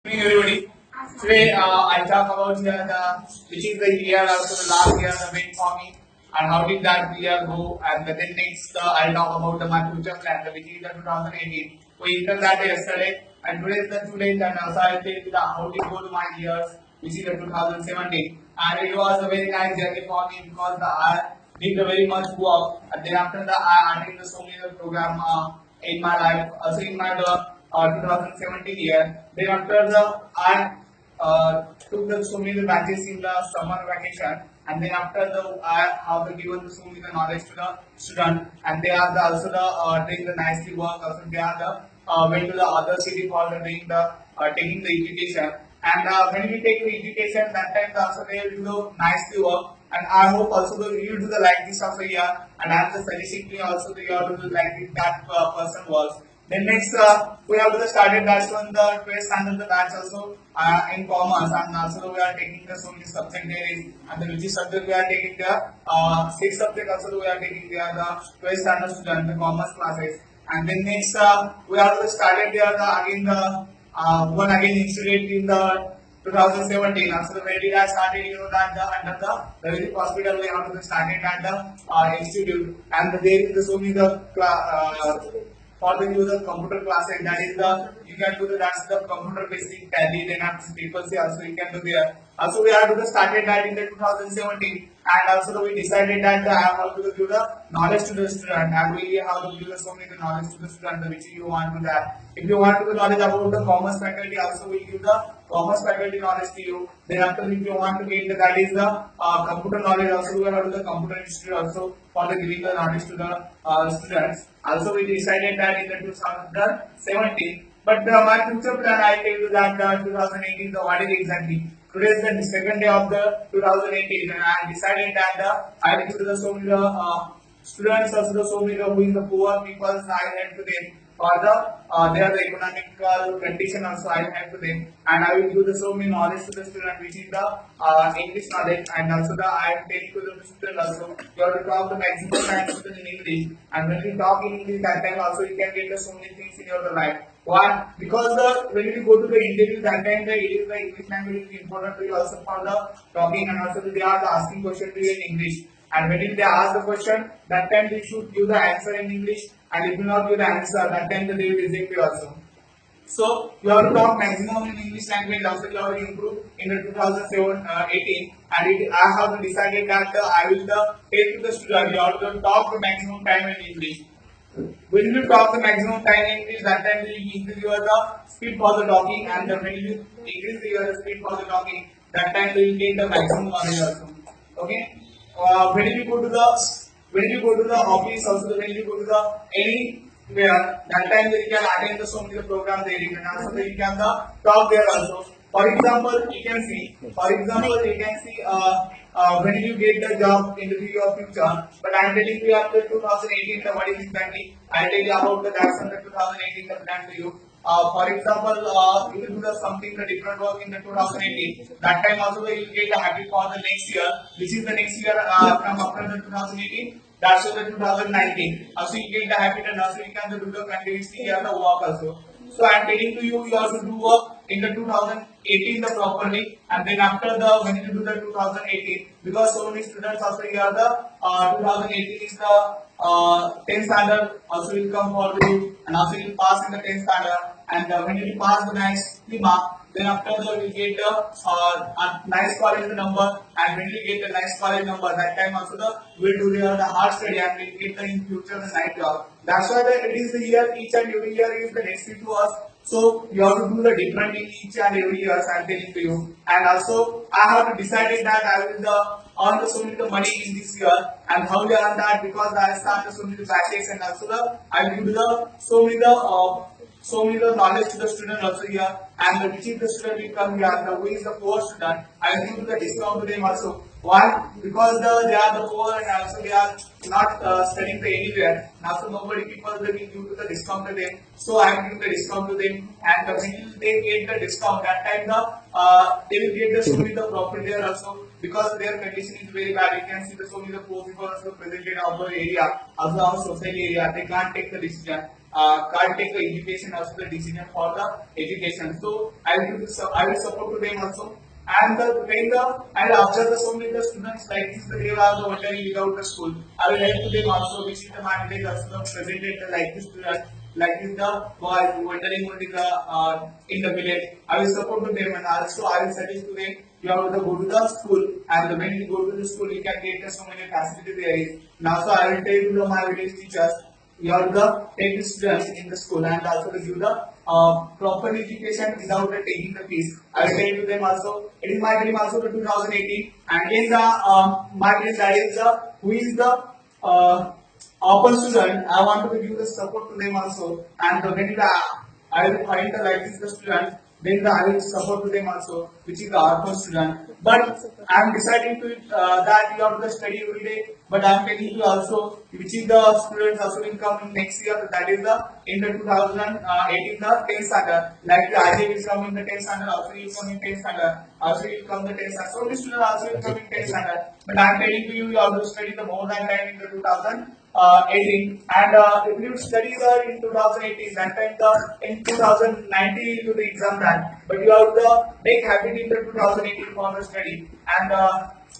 Morning everybody. Today I'll talk about which is the year also the last year the main for me and how did that year go, and then next I'll talk about my future plan which is the 2018. We entered that yesterday and today is the today and also I'll tell you how did go to my years which is the 2017, and it was a very nice journey for me because I did a very much work, and then after that I attended so many program in my life also in my 2017 year. Then after the I took the so many batches in the summer vacation, and then after the I have given so many the knowledge to the student, and they are also the doing the nicely work. Also they are the went to the other city for the doing the taking the education. And when we take the education, that time also they will do nicely work. And I hope also that you do the like this also here, and I am just suggesting you also that you have to do like that person was. Then next we have to started that's on the 12th standard the batch also in commerce, and also we are taking the so many subject there is, and the which subject we are taking the 6 subject also we are taking there the 12th standard student the commerce classes. And then next we have to started there the again the one again incident in the 2017. Also, where did I started? You know that under the very hospital we have to started at the institute, and there is the so many the for the use of computer classes. That is the you can do the that's the computer basic tally. Then after people say also you can do there. Also, we have to started that in the 2017, and also we decided that I have to give the knowledge to the student, and we have to give so many the knowledge to the student which you want to that. If you want to the knowledge about the commerce faculty, also we give the commerce faculty knowledge to you. Then after if you want to get the that is the computer knowledge, also we have to the computer institute also for the giving the knowledge to the students. Also we decided that in the 2017. But my future plan I tell you that 2018 the what is exactly. Today is the second day of the 2018, and I decided that I will give the so many students also so many who is the poor people I help to them, or the they are the economical condition also I help to them, and I will give the so many knowledge to the student which is the English knowledge, and also the I am telling to the student also you have to talk the maximum time in English, and when you talk in English that time also you can get the so many things in your life. Why? Because when you go to the interview that time the English language is important to you also for the talking, and also they are asking question to you in English. And when they ask the question, that time they should give the answer in English, and if you not give the answer, that time they will reject you also. So you have to talk maximum in English language. Also you have to improve in the 2018, and I have decided that I will take to the student. You have to talk the maximum time in English. When you talk the maximum time in English, that time you increase your the speed for the talking, and when you increase your speed for the talking, that time you will gain the maximum knowledge also. Okay. When you go to the office, also when you go to the anywhere, that time you can attend the so many program there, and also you can talk there also. For example, you can see when you get the job in the your future. But I am telling you after 2018 the what is exactly. I will tell you about the that's on the 2018 the plan to you. For example, you will do something the different work in the 2018. That time also you will get the habit for the next year, which is the next year from after the 2018. That's the 2019. Also you get the habit, and also you can do the continuously here the work also. So I am telling to you, you have to do work in the 2018 the properly, and then after the when you do the 2018, because so many students also here the 2018 is the 10th standard also will come for you, and also you will pass in the 10th standard, and when you pass the nicely mark, then after that you get the nice college number, and when you get the nice college number, that time also the will do the hard study, and will get the in future the night job. That's why it is the year each and every year is the next to us. So you have to do the different in each and every year. I am telling to you, and also I have decided that I will earn so many the money in this year, and how we earn that because I start so many the batches, and also I will give the so many the knowledge to the student also here, and which is the student will come here, who is the poor student, I will give the discount to them also. Why? Because they are the poor, and also they are not studying anywhere. Now so nobody people they will give the discount to them. So I am giving the discount to them, and when they get the discount, that time they will get the so many the profit there also, because their condition is very bad. You can see the so many the poor people also present in our area, also our society area. They can't take the decision. can't take the education also the decision for the education. So I will support to them also. And when the I will observe the so many the students like this they are the wandering without the school. I will help to them also which is the my village also presented like this student like this the boy wandering in the village. I will support to them and also I will suggest to them you have to go to the school and when you go to the school you can get so many facilities there is. Now so I will tell to my village teachers you have to take the students in the school and also to give the proper education without taking the fees. I will tell to them also. It is my dream also to 2018 and in the my dream that is the who is the upper student. I want to give the support to them also and when I will find the like this the student then I will support to them also which is the upper student. But I am deciding to that you have to study every day. But I am telling you also which is the students also will come in next year. That is the in the 2018 the 10th standard. Like the IJ will come in the 10th standard. Also will come in 10th standard. Also will come the 10th standard. So the students also will come in 10th standard. But I am telling you you have to study the more than time in the 2018 and if you study in 2018 that time the in 2019 you do the exam time but you have to make habit in the 2018 for the study and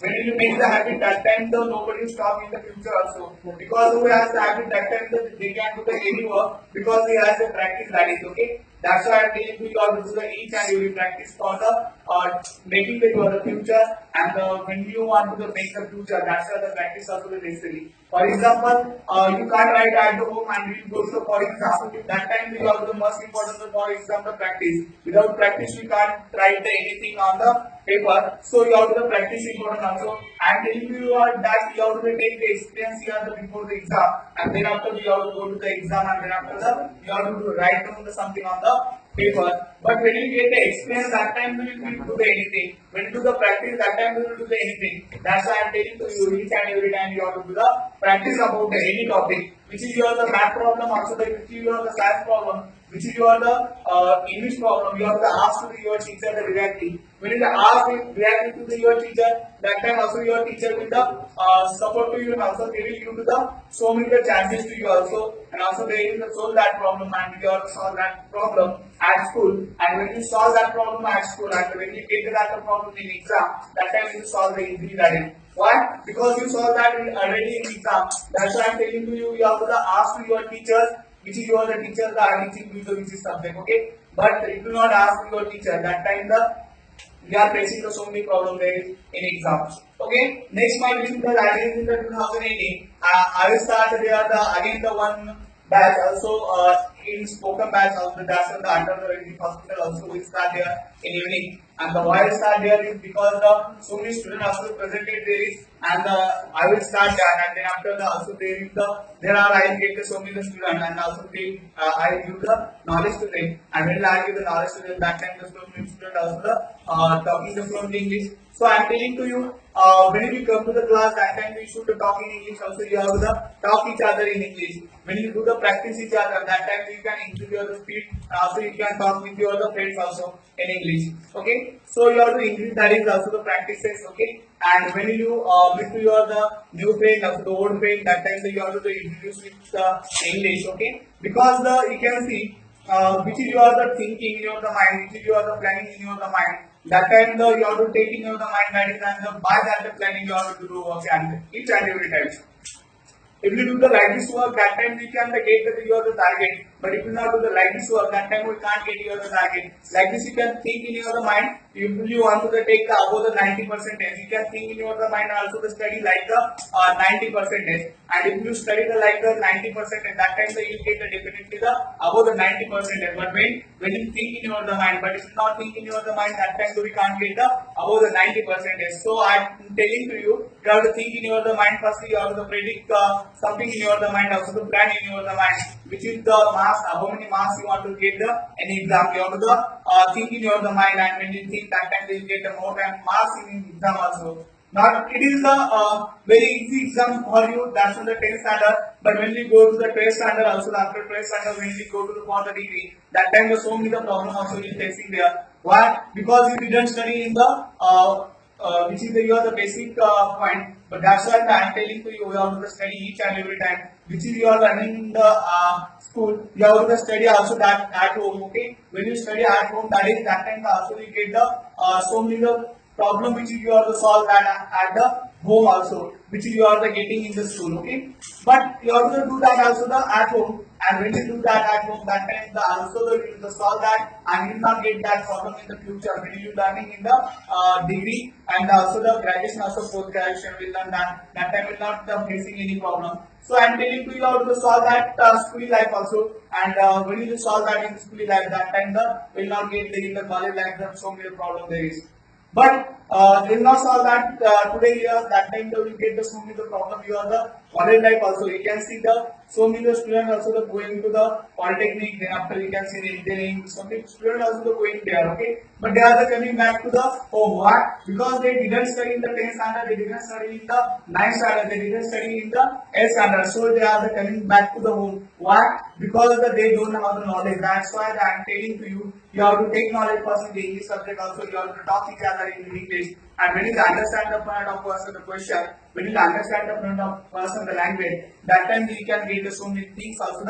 when you make the habit that time the nobody will stop in the future also because who has the habit that time they can do the any work because he has a practice that is okay. That's why I'm telling you all to do the each and every practice for the making the future and when you want to make the future that's why the practice also is necessary. For example, you can't write at the home and you go to the for exam. That time you have the most important for exam the practice. Without practice you can't write anything on the paper. So you have to practice important also. I am telling you that you have to take the experience here before the exam and then after you have to go to the exam and then after that you have to write down something on the paper. But when you get the experience that time you will do the anything. When you do the practice that time you will do the anything. That's why I am telling you each and every time you have to do the practice about any topic. Which is your the math problem also which is your the science problem. Which is your the English problem. You have to ask to your teacher directly. When you ask directly to your teacher, that time also your teacher will support to you and also they will give you the so many the chances to you also and also they will solve that problem and you have to solve that problem at school and when you solve that problem at school and when you get that problem in exam that time you solve the easily that is. Why? Because you solve that already in exam. That's why I am telling to you you have to ask to your teachers which is your the teachers that are teaching you the which is subject okay. But if you not ask your teacher that time we are facing the so many problems there in exams. Okay, next my visit the that is in the 2018. I will start there again the one batch also in spoken batch also that's the under the hospital also will start there in evening and the why start there is because the so many students also presented there is and I will start there and then after the also there are I will get the so many the students and also I will give the knowledge to them and when I give the knowledge to them that time the so many students also talking the fluent English. So I am telling to you when you come to the class that time you should talk in English also you have to talk each other in English. When you do the practice each other that time you can increase your speed also you can talk with your other friends also in English. Okay, so you have to increase that is also the practices okay. And when you meet to your the new friend also the old friend that time you have to introduce with English okay because you can see which is your the thinking in your the mind which is your the planning in your the mind. That time you have to take in your the mind that is and by that the planning you have to do work and each and every time. If you do the like this work, that time we can get your the target. But if you not do the like this work, that time we can't get your the target. Like this, you can think in your mind. If you want to take the above the 90%, you can think in your the mind also the study like the 90%. And if you study the like the 90%, that time you will get the definitely the above the 90%. But when you think in your the mind, but if you not think in your the mind, that time we can't get the above the 90%. So I am telling to you, you have to think in your the mind first. You have to predict something in your the mind, also the plan in your the mind, which is the mass, how many marks you want to get the any exam. You have to think in your the mind, and when you think that time you will get the more than marks in exam also. Not it is the very easy exam for you. That's on the 10th standard. But when we go to the 12th standard, also after 12th standard, when we go to the for the degree, that time the so many the problem also is facing there. Why? Because you didn't study in the which is the basic point. But that's why I am telling to you, you have to study each and every time. which is you are running in the school, you have to study also that at home. Okay, when you study at home, that time also you get the so many the problem which you are to solve that at the home also, which you are the getting in the school. Okay, but you have to do that also the at home, and when you do that at home, that time the also the solve that, and you will not get that problem in the future when you learning in the degree, and also the graduation, also post graduation will learn that time will not facing any problem. So I am telling to you how to solve that school life also, and when you solve that in the school life, that time the will not get in the college life, so many problem there is. But they will not solve that today here. That time they will get the so many the problem. You are the college life also. You can see the so many the students also the going to the polytechnic. Then after you can see the engineering. So many students also the going there. Okay, but they are the coming back to the home. Why? Because they didn't study in the 10th standard. They didn't study in the 9th standard. They didn't study in the 8th standard. So they are the coming back to the home. Why? Because they don't have the knowledge. That's why I am telling to you. You have to take knowledge first in the English subject also. You have to talk each other in English. And when you understand the point of person, the question, when you understand the point of person, the language, that time you can get so many things also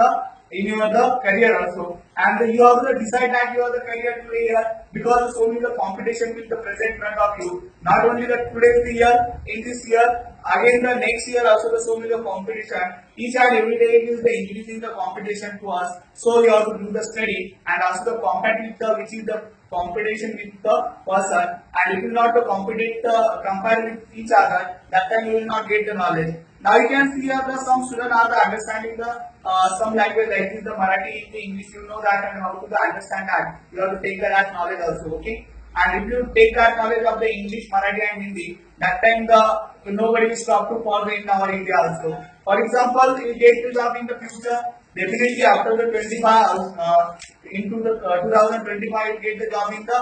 in your the career also. And you have to decide that you are the career today here, because so many the competition with the present front of you. Not only the today's year, in this year, again the next year also the so many the competition. Each and every day it is the increasing the competition to us. So you have to do the study and also the compete with the which is the competition with the person, and if you not to compare with each other, that time you will not get the knowledge. Now you can see here the some students are the understanding the some language like this, the Marathi, the English, you know that, and how to understand that. You have to take that knowledge also. Okay, and if you take that knowledge of the English, Marathi and Hindi, that time the nobody will stop to follow in our India also. For example, you get the job in the future, definitely after the 25 into the 2025 you get the job in the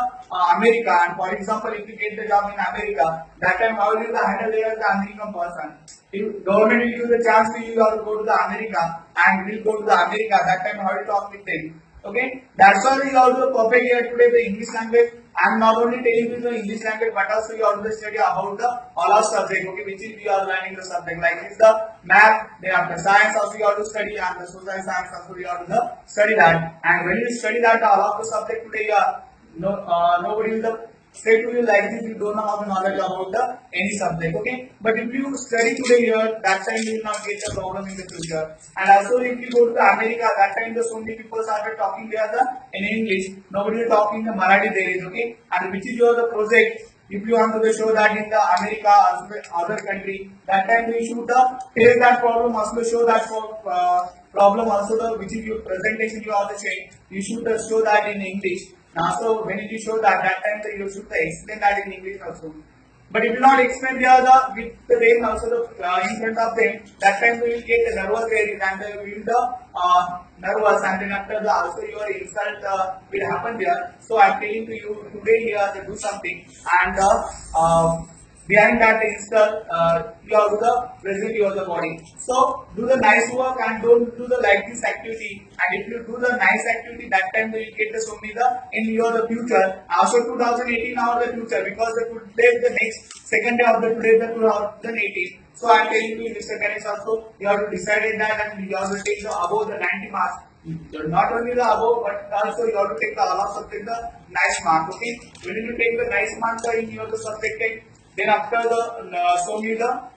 America. And for example, if you get the job in America, that time how will you handle the American person? If government will give the chance to you, you have to go to the America, and will go to the America, that time how you talk with them. Okay, that's why we have to perfect here today the English language. I'm not only telling you the English language, but also you have to study about the all our subject. Okay, which is we are learning the subject like this the math, then after science also you have to study, and the social science also you have to study that. And when you study that all of the subject today, nobody will say to you like this, you don't know how to knowledge about the any subject. Okay, but if you study today here, that time you will not get the problem in the future. And also if you go to the America, that time the so many people started talking there in English, nobody will talk in the Marathi there is. Okay, and which is your the project, if you want to show that in the America or other country, that time you should face that problem, also show that problem also the which is your presentation you are saying, you should show that in English. So when you show that time you should explain that in English also. But if you not explain with the them also in front of them, that time you will get the nervous there, and you will nervous, and then after the also your insult will happen there. So I am telling to you today here to do something, and behind that insult you have to present your the body. So do the nice work and don't do the like this activity. And if you do the nice activity, that time you will get the so many in your the future. Also 2018 now the future, because the today the next second day of the today the 2018. So I am telling you, Mr. Ganesh also, you have to decide that, and you have to take the above the 90 marks. Not only the above, but also you have to take the all of subject the nice mark. Okay, when you take the nice mark in your the subject, then after the so many the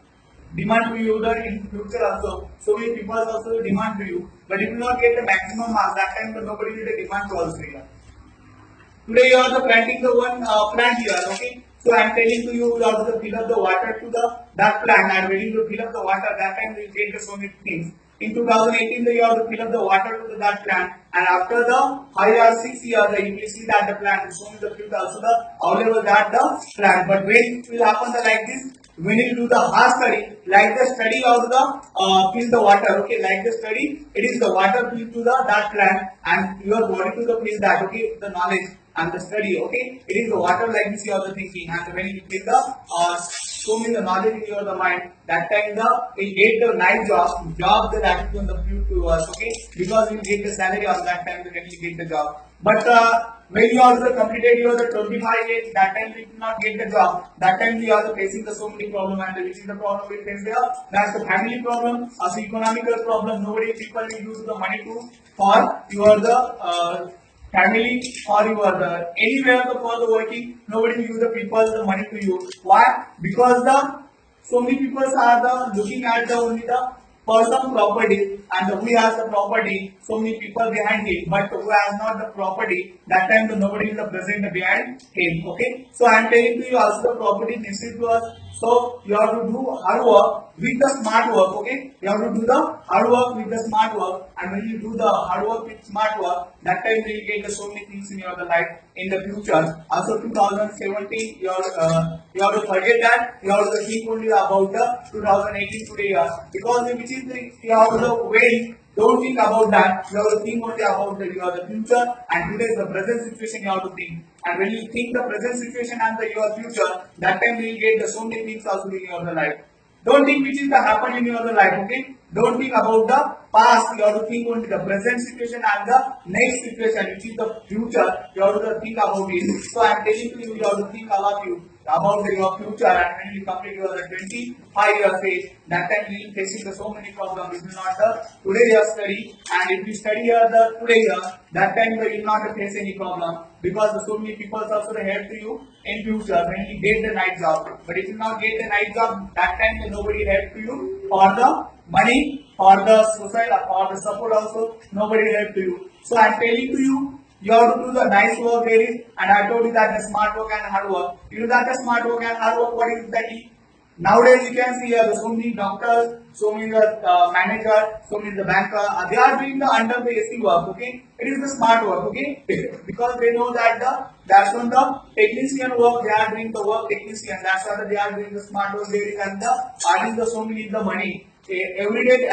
demand to you the in future also, so many people also demand to you. But if you not get the maximum marks, that time nobody will demand to also here. Today you are the planting the one plant here. Okay, so I am telling to you, you have to fill up the water to that plant, and when you fill up the water, that time you will get the so many things. In 2018, you have to fill up the water to that plant, and after the 5 or 6 years, you will see that the plant is showing the fruit also the available that the plant. But when it will happen like this, when you do the hard study, like the study of the fill the water, okay, like the study, it is the water fill to that plant, and your body to the fill that, okay, the knowledge and the study, okay, it is the water like this you are the thinking, and when you fill the so many the knowledge in your the mind, that time we get the nice job that is going to the to us, okay, because we get the salary on that time when we get the job. But when you are the completed your the 25 age, that time you will not get the job. That time you are the facing the so many problem, and which is the problem we face there. That's the family problem, also economical problem. Nobody people will use the money to for your the family or you are the anywhere the for the working. Nobody will use the people the money to you. Why? Because the so many people are the looking at the only the person property and who has the property, so many people behind him, but who has not the property, that time the nobody is the present behind him. Okay, so I am telling to you also the property necessary to us. So you have to do hard work with the smart work. Okay, you have to do the hard work with the smart work, and when you do the hard work with smart work, that time you will get the so many things in your life in the future. Also 2017, you have to forget that. You have to think only about the 2018 today year, because which is the you have to wait. Don't think about that. You have to think only about the future, and today is the present situation you have to think. And when you think the present situation and your future, that time you will get the so many things also in your life. Don't think which is the happen in your life, okay? Don't think about the past. You have to think only the present situation and the next situation, which is the future. You have to think about it. So I am telling you, you have to think all of you about your future, and when you complete your 25 years age, that time you will facing the so many problems. It will not the today you study, and if you study here the today year, that time you will not face any problem, because the so many people also help to you in future when you get the night job. But if you not get the night job, that time nobody help to you for the money, for the society, for the support also nobody help to you. So I am telling to you, you have to do the nice work there is, and I told you that the smart work and hard work. You know that the smart work and hard work, what is that? Nowadays you can see so many doctors, so many manager, so many the banker, they are doing the under the AC work. Okay, it is the smart work. Okay, because they know that that's on the technician work, they are doing the work technician. That's why they are doing the smart work there is, and the earning the so many the money every day.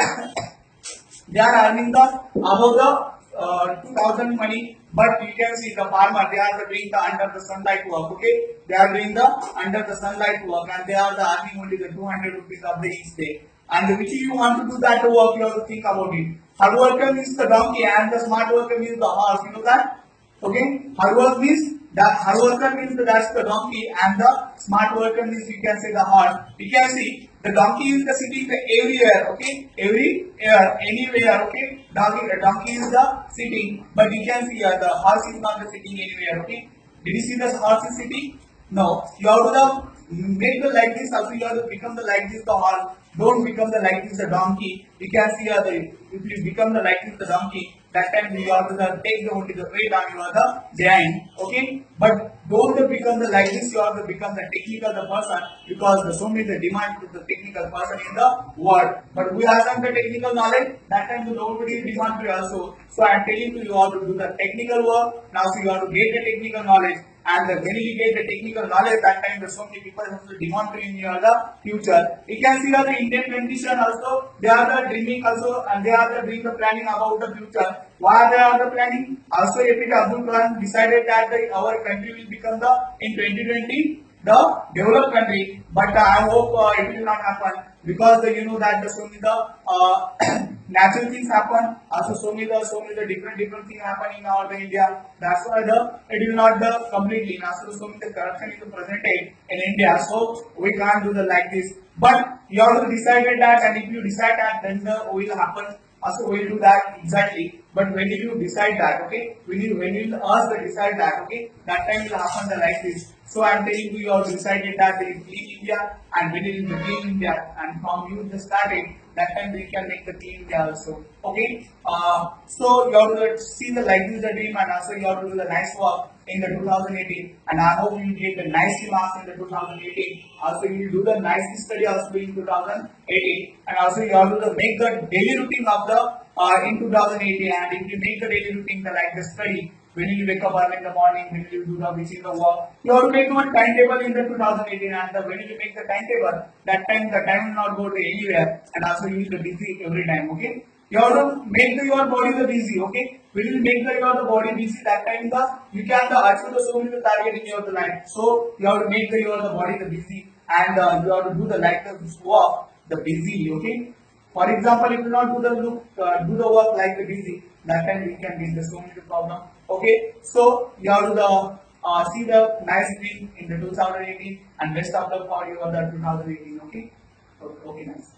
They are earning the above the 2000 money, but you can see the farmer, they are doing the under the sunlight work. Okay, they are doing the under the sunlight work, and they are the earning only the 200 rupees of the each day. And which you want to do that work, you have to think about it. Hard worker means the donkey, and the smart worker means the horse. You know that? Okay, hard work means that hard worker means that's the donkey, and the smart worker means you can say the horse. You can see the donkey is the sitting everywhere. Okay, everywhere, anywhere. Okay, donkey is the sitting, but you can see the horse is not the sitting anywhere. Okay, did you see the horse is sitting? No, you have to make the like this. Also, you have to become the like this the horse. Don't become the like this the donkey. You can see if you become the like this the donkey, that time you have to take the only the weight on your the behind. Okay, but don't become the like this. You have to become the technical the person, because the so many the demand to the technical person in the world. But who has the technical knowledge? That time the nobody demand to also. So I am telling you, you have to do the technical work. Now, so you have to get the technical knowledge. And when you get the technical knowledge, that time the so many people have to demand to in the future. You can see the Indian condition also, they are the dreaming also, and they are the doing the planning about the future. Why they are the planning? Also, APJ Abdul Kalam decided that our country will become the in 2020 the developed country, but I hope it will not happen, because you know that so many the natural things happen. Also, so many the different things happen in our India. That's why it will not the completely. Also, so many the corruption is presented in India. So we can't do the like this. But you have to decide that, and if you decide that, then the will happen. Also, we will do that exactly. But when you decide that, okay, when you ask the decide that, okay, that time will happen the like this. So I am telling you, you have decided that they clean India, and when it is the clean India, and from you just starting, that time we can make the clean India also. Okay. So you have to see the like this the dream, and also you have to do the nice work in the 2018, and I hope you get the nice marks in the 2018. Also you will do the nice study also in 2018, and also you have to make the daily routine of the in 2018, and if you make the daily routine the like the study, when you wake up early in the morning, when you do the which is the work, you have to make one timetable in the 2018, and when you make the timetable, that time the time will not go to anywhere, and also you will be busy every time. Okay, you have to make your body the busy. Okay, when you make your body busy, that time you can achieve the so many target in your life. So you have to make your body the busy, and you have to do the like the work the busy. Okay. For example, if you not do the work like the busy, that time we can get the so many problem. Okay, so you have to see the nice thing in the 2018 and rest of the for you the 2018. Okay, okay, nice.